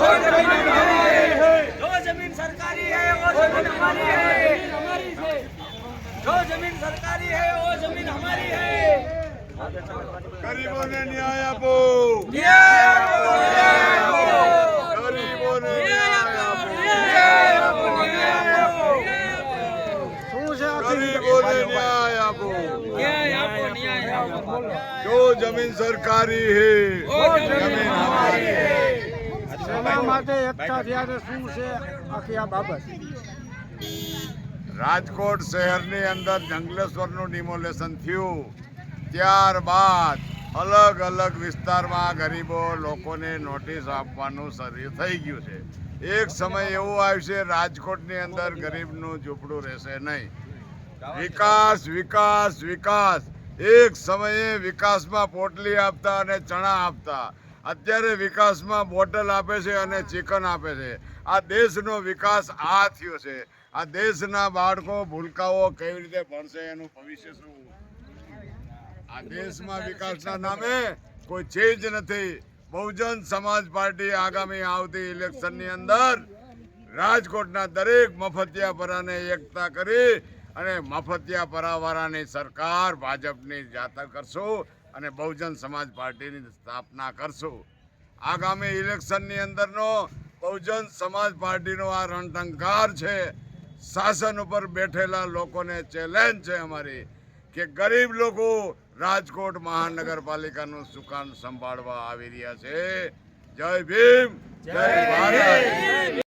जो जमीन सरकारी है वो जमीन हमारी है, जो जमीन सरकारी है वो जमीन हमारी है। गरीबों ने न्याय आपो, गरीबों ने न्याय आपो, गरीबों ने न्याय आपो। जो जमीन सरकारी है जमीन हमारी है। સેના માટે એકઠા થયા તો શું છે આખી આ બાબત? રાજકોટ શહેરની અંદર જંગલેશ્વરનું ડિમોલેશન થયું ત્યારબાદ અલગ અલગ વિસ્તારમાં ગરીબો લોકોને નોટિસ આપવાનું શરૂ થઈ ગયું છે। એક સમય એવો આવશે રાજકોટની અંદર ગરીબનું ઝૂંપડું રહેશે નહીં। વિકાસ વિકાસ વિકાસ, એક સમયે વિકાસમાં પોટલી આપતા અને ચણા આપતા, અત્યારે વિકાસમાં બોટલ આપે છે અને ચિકન આપે છે। આ દેશનો વિકાસ આ થયો છે। આ દેશના બાળકો ભૂલકાઓ કેવી રીતે ભણશે, એનું ભવિષ્ય શું? આ દેશમાં વિકાસના નામે કોઈ ચીજ નથી। બહુજન સમાજ પાર્ટી આગામી આવતી ઇલેક્શનની અંદર રાજકોટના દરેક મફતિયાપરાને એકતા કરી અને મફતિયાપરાવાળાની સરકાર ભાજપની જાતા કરશું અને બહુજન સમાજ પાર્ટીની સ્થાપના કરશું। આગામી ઇલેક્શનની અંદરનો બહુજન સમાજ પાર્ટીનો આ રણટંકાર છે। શાસન ઉપર બેઠેલા લોકોને ચેલેન્જ છે અમારી કે ગરીબ લોકો રાજકોટ મહાનગરપાલિકાનું સુકાન સંભાળવા આવી રહ્યા છે। જય ભીમ, જય ભારત।